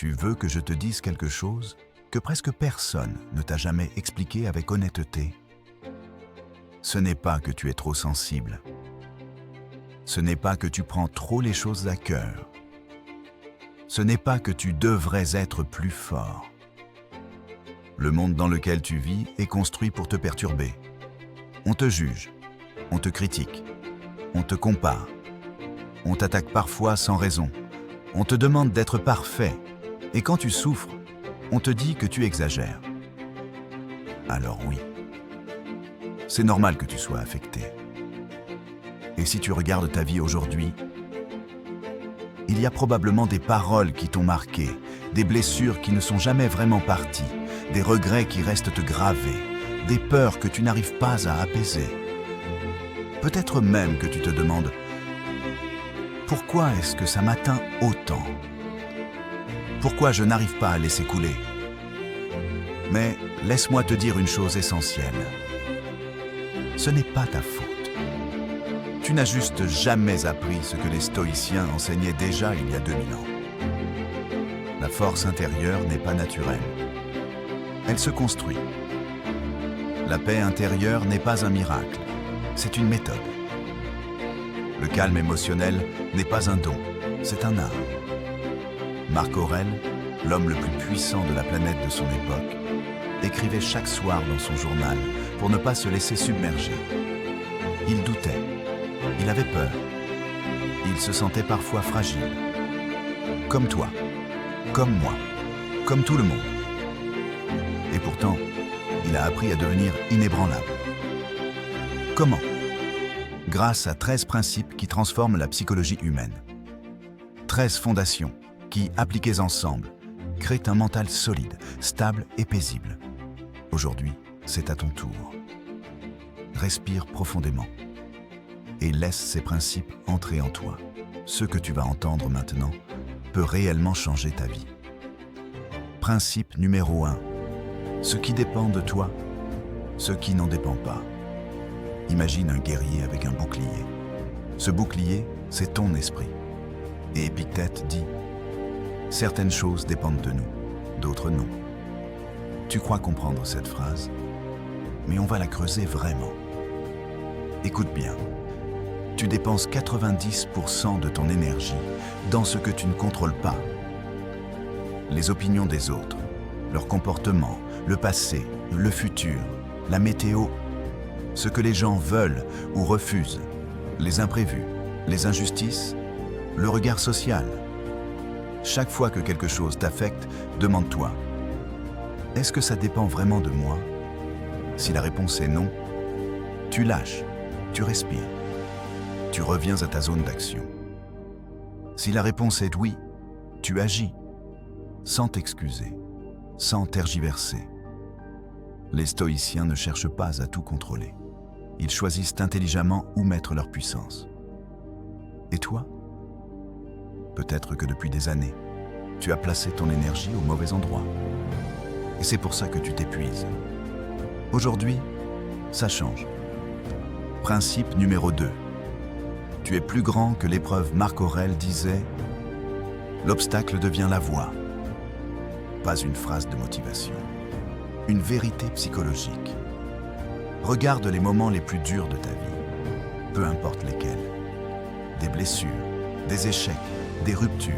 Tu veux que je te dise quelque chose que presque personne ne t'a jamais expliqué avec honnêteté? Ce n'est pas que tu es trop sensible. Ce n'est pas que tu prends trop les choses à cœur. Ce n'est pas que tu devrais être plus fort. Le monde dans lequel tu vis est construit pour te perturber. On te juge, on te critique, on te compare, on t'attaque parfois sans raison, on te demande d'être parfait, et quand tu souffres, on te dit que tu exagères. Alors oui, c'est normal que tu sois affecté. Et si tu regardes ta vie aujourd'hui, il y a probablement des paroles qui t'ont marqué, des blessures qui ne sont jamais vraiment parties, des regrets qui restent gravés, des peurs que tu n'arrives pas à apaiser. Peut-être même que tu te demandes « Pourquoi est-ce que ça m'atteint autant ? Pourquoi je n'arrive pas à laisser couler ?» Mais laisse-moi te dire une chose essentielle. Ce n'est pas ta faute. Tu n'as juste jamais appris ce que les stoïciens enseignaient déjà il y a 2000 ans. La force intérieure n'est pas naturelle. Elle se construit. La paix intérieure n'est pas un miracle, c'est une méthode. Le calme émotionnel n'est pas un don, c'est un art. Marc Aurèle, l'homme le plus puissant de la planète de son époque, écrivait chaque soir dans son journal pour ne pas se laisser submerger. Il doutait, il avait peur, il se sentait parfois fragile. Comme toi, comme moi, comme tout le monde. Et pourtant, il a appris à devenir inébranlable. Comment? Grâce à 13 principes qui transforment la psychologie humaine. 13 fondations qui, appliquées ensemble, créent un mental solide, stable et paisible. Aujourd'hui, c'est à ton tour. Respire profondément et laisse ces principes entrer en toi. Ce que tu vas entendre maintenant peut réellement changer ta vie. Principe numéro 1. Ce qui dépend de toi, ce qui n'en dépend pas. Imagine un guerrier avec un bouclier. Ce bouclier, c'est ton esprit. Et Épictète dit « Certaines choses dépendent de nous, d'autres non ». Tu crois comprendre cette phrase, mais on va la creuser vraiment. Écoute bien, tu dépenses 90% de ton énergie dans ce que tu ne contrôles pas. Les opinions des autres, leur comportement, le passé, le futur, la météo, ce que les gens veulent ou refusent, les imprévus, les injustices, le regard social. Chaque fois que quelque chose t'affecte, demande-toi, est-ce que ça dépend vraiment de moi? Si la réponse est non, tu lâches, tu respires, tu reviens à ta zone d'action. Si la réponse est oui, tu agis, sans t'excuser, sans tergiverser. Les stoïciens ne cherchent pas à tout contrôler. Ils choisissent intelligemment où mettre leur puissance. Et toi? Peut-être que depuis des années, tu as placé ton énergie au mauvais endroit. Et c'est pour ça que tu t'épuises. Aujourd'hui, ça change. Principe numéro 2. Tu es plus grand que l'épreuve. Marc Aurèle disait « L'obstacle devient la voie ». Pas une phrase de motivation. Une vérité psychologique. Regarde les moments les plus durs de ta vie, peu importe lesquels. Des blessures, des échecs, des ruptures,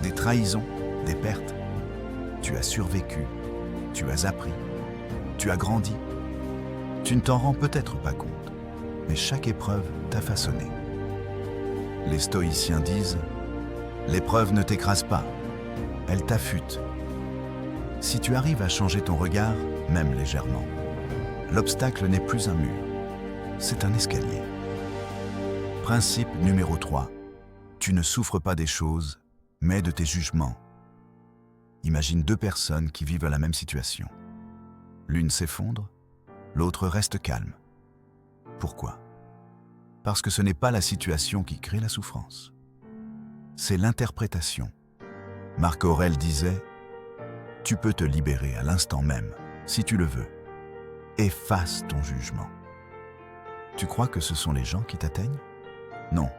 des trahisons, des pertes. Tu as survécu, tu as appris, tu as grandi. Tu ne t'en rends peut-être pas compte, mais chaque épreuve t'a façonné. Les stoïciens disent « L'épreuve ne t'écrase pas, elle t'affûte ». Si tu arrives à changer ton regard, même légèrement, l'obstacle n'est plus un mur, c'est un escalier. Principe numéro 3. Tu ne souffres pas des choses, mais de tes jugements. Imagine 2 personnes qui vivent la même situation. L'une s'effondre, l'autre reste calme. Pourquoi? Parce que ce n'est pas la situation qui crée la souffrance. C'est l'interprétation. Marc Aurèle disait « Tu peux te libérer à l'instant même, si tu le veux. Efface ton jugement. » Tu crois que ce sont les gens qui t'atteignent? Non.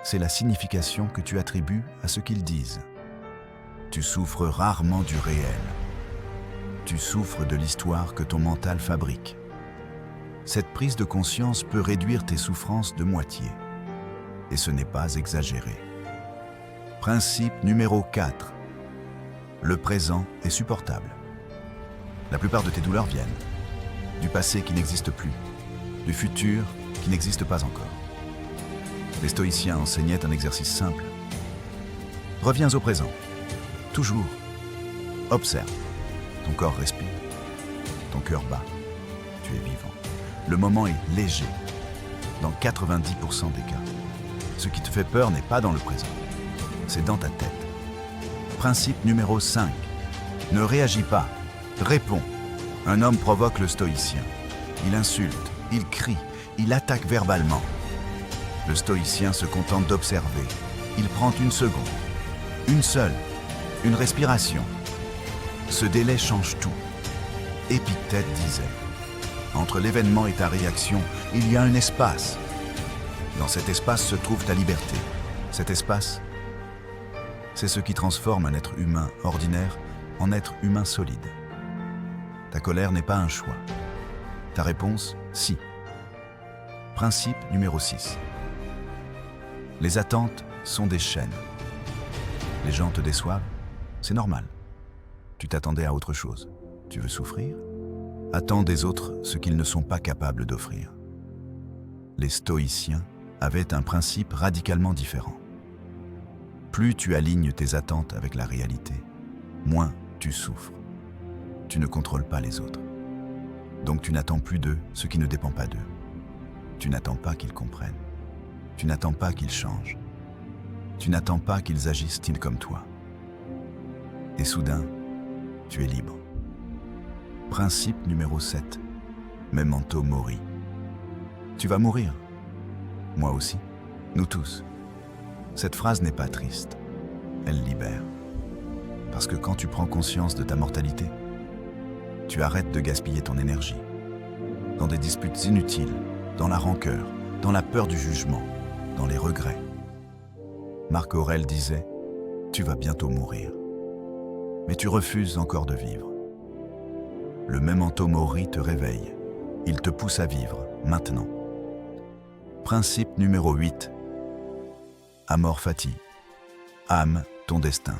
C'est la signification que tu attribues à ce qu'ils disent. Tu souffres rarement du réel. Tu souffres de l'histoire que ton mental fabrique. Cette prise de conscience peut réduire tes souffrances de moitié. Et ce n'est pas exagéré. Principe numéro 4. Le présent est supportable. La plupart de tes douleurs viennent du passé qui n'existe plus, du futur qui n'existe pas encore. Les stoïciens enseignaient un exercice simple. Reviens au présent, toujours. Observe. Ton corps respire, ton cœur bat, tu es vivant. Le moment est léger, dans 90% des cas. Ce qui te fait peur n'est pas dans le présent, c'est dans ta tête. Principe numéro 5. Ne réagis pas, réponds. Un homme provoque le stoïcien. Il insulte, il crie, il attaque verbalement. Le stoïcien se contente d'observer. Il prend une seconde, une seule, une respiration. Ce délai change tout. Épictète disait, entre l'événement et ta réaction, il y a un espace. Dans cet espace se trouve ta liberté. Cet espace, c'est ce qui transforme un être humain ordinaire en être humain solide. Ta colère n'est pas un choix. Ta réponse, si. Principe numéro 6. Les attentes sont des chaînes. Les gens te déçoivent, c'est normal. Tu t'attendais à autre chose. Tu veux souffrir? Attends des autres ce qu'ils ne sont pas capables d'offrir. Les stoïciens avaient un principe radicalement différent. Plus tu alignes tes attentes avec la réalité, moins tu souffres. Tu ne contrôles pas les autres. Donc tu n'attends plus d'eux ce qui ne dépend pas d'eux. Tu n'attends pas qu'ils comprennent. Tu n'attends pas qu'ils changent. Tu n'attends pas qu'ils agissent-ils comme toi. Et soudain, tu es libre. Principe numéro 7. Memento mori. Tu vas mourir. Moi aussi. Nous tous. Cette phrase n'est pas triste. Elle libère. Parce que quand tu prends conscience de ta mortalité, tu arrêtes de gaspiller ton énergie dans des disputes inutiles, dans la rancœur, dans la peur du jugement, dans les regrets. Marc Aurèle disait « Tu vas bientôt mourir, mais tu refuses encore de vivre. » Le memento mori te réveille. Il te pousse à vivre, maintenant. Principe numéro 8. Amor fati. Âme, ton destin.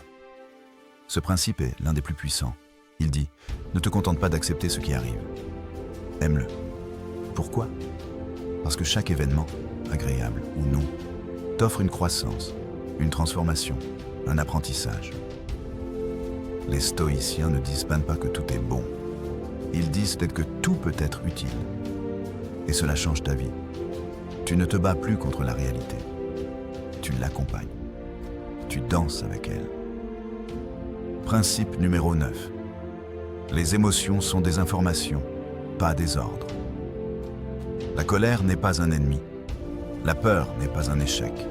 Ce principe est l'un des plus puissants. Il dit, ne te contente pas d'accepter ce qui arrive. Aime-le. Pourquoi? Parce que chaque événement, agréable ou non, t'offre une croissance, une transformation, un apprentissage. Les stoïciens ne disent pas que tout est bon. Ils disent peut-être que tout peut être utile. Et cela change ta vie. Tu ne te bats plus contre la réalité. Tu l'accompagnes. Tu danses avec elle. Principe numéro 9. Les émotions sont des informations, pas des ordres. La colère n'est pas un ennemi. La peur n'est pas un échec.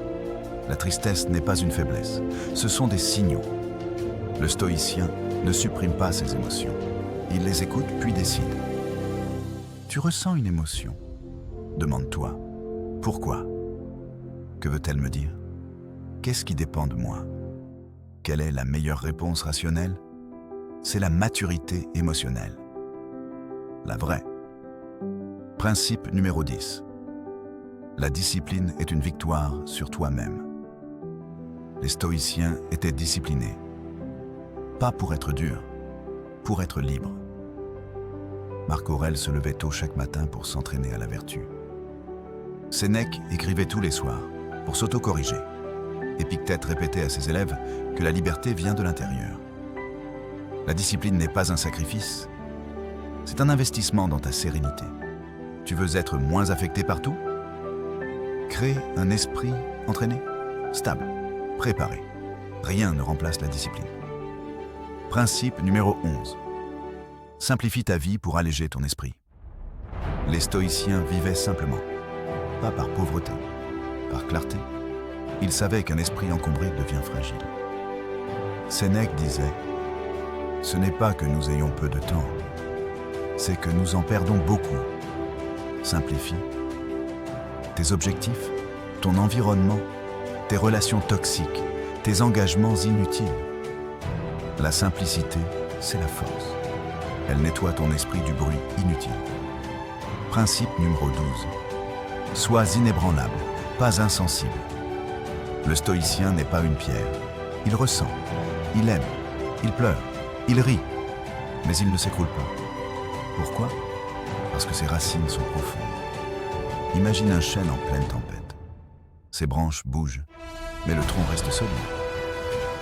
La tristesse n'est pas une faiblesse. Ce sont des signaux. Le stoïcien ne supprime pas ses émotions. Il les écoute puis décide. Tu ressens une émotion. Demande-toi, pourquoi? Que veut-elle me dire? Qu'est-ce qui dépend de moi? Quelle est la meilleure réponse rationnelle? C'est la maturité émotionnelle. La vraie. Principe numéro 10. La discipline est une victoire sur toi-même. Les stoïciens étaient disciplinés. Pas pour être durs, pour être libres. Marc Aurèle se levait tôt chaque matin pour s'entraîner à la vertu. Sénèque écrivait tous les soirs pour s'auto-corriger. Épictète répétait à ses élèves que la liberté vient de l'intérieur. La discipline n'est pas un sacrifice, c'est un investissement dans ta sérénité. Tu veux être moins affecté par tout? Crée un esprit entraîné, stable, préparé. Rien ne remplace la discipline. Principe numéro 11. Simplifie ta vie pour alléger ton esprit. Les stoïciens vivaient simplement, pas par pauvreté, par clarté. Ils savaient qu'un esprit encombré devient fragile. Sénèque disait « Ce n'est pas que nous ayons peu de temps, c'est que nous en perdons beaucoup. » Simplifie. Tes objectifs, ton environnement, tes relations toxiques, tes engagements inutiles. La simplicité, c'est la force. Elle nettoie ton esprit du bruit inutile. Principe numéro 12. Sois inébranlable, pas insensible. Le stoïcien n'est pas une pierre. Il ressent, il aime, il pleure, il rit, mais il ne s'écroule pas. Pourquoi? Parce que ses racines sont profondes. Imagine un chêne en pleine tempête. Ses branches bougent, mais le tronc reste solide.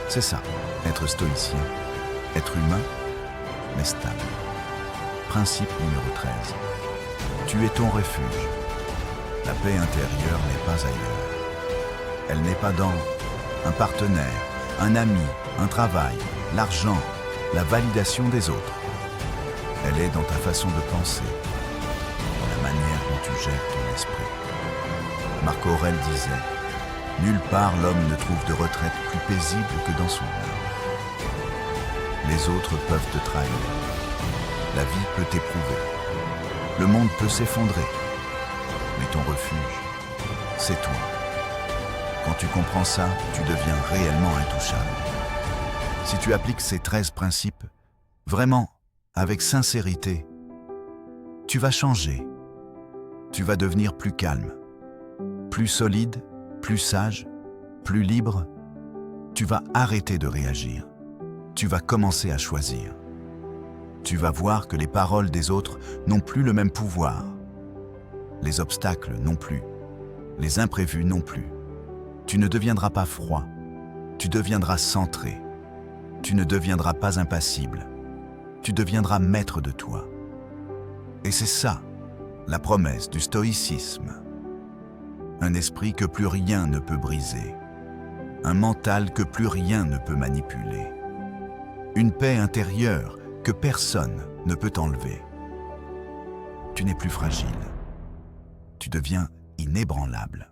C'est ça, être stoïcien, être humain, mais stable. Principe numéro 13. Tu es ton refuge. La paix intérieure n'est pas ailleurs. Elle n'est pas dans un partenaire, un ami, un travail, l'argent, la validation des autres. Elle est dans ta façon de penser, dans la manière dont tu gères ton esprit. Marc Aurèle disait « Nulle part l'homme ne trouve de retraite plus paisible que dans son âme. » Les autres peuvent te trahir. La vie peut t'éprouver. Le monde peut s'effondrer. Mais ton refuge, c'est toi. Quand tu comprends ça, tu deviens réellement intouchable. Si tu appliques ces 13 principes, vraiment, avec sincérité, tu vas changer. Tu vas devenir plus calme, plus solide, plus sage, plus libre. Tu vas arrêter de réagir. Tu vas commencer à choisir. Tu vas voir que les paroles des autres n'ont plus le même pouvoir. Les obstacles non plus. Les imprévus non plus. Tu ne deviendras pas froid. Tu deviendras centré. Tu ne deviendras pas impassible. Tu deviendras maître de toi. Et c'est ça, la promesse du stoïcisme. Un esprit que plus rien ne peut briser. Un mental que plus rien ne peut manipuler. Une paix intérieure que personne ne peut enlever. Tu n'es plus fragile. Tu deviens inébranlable.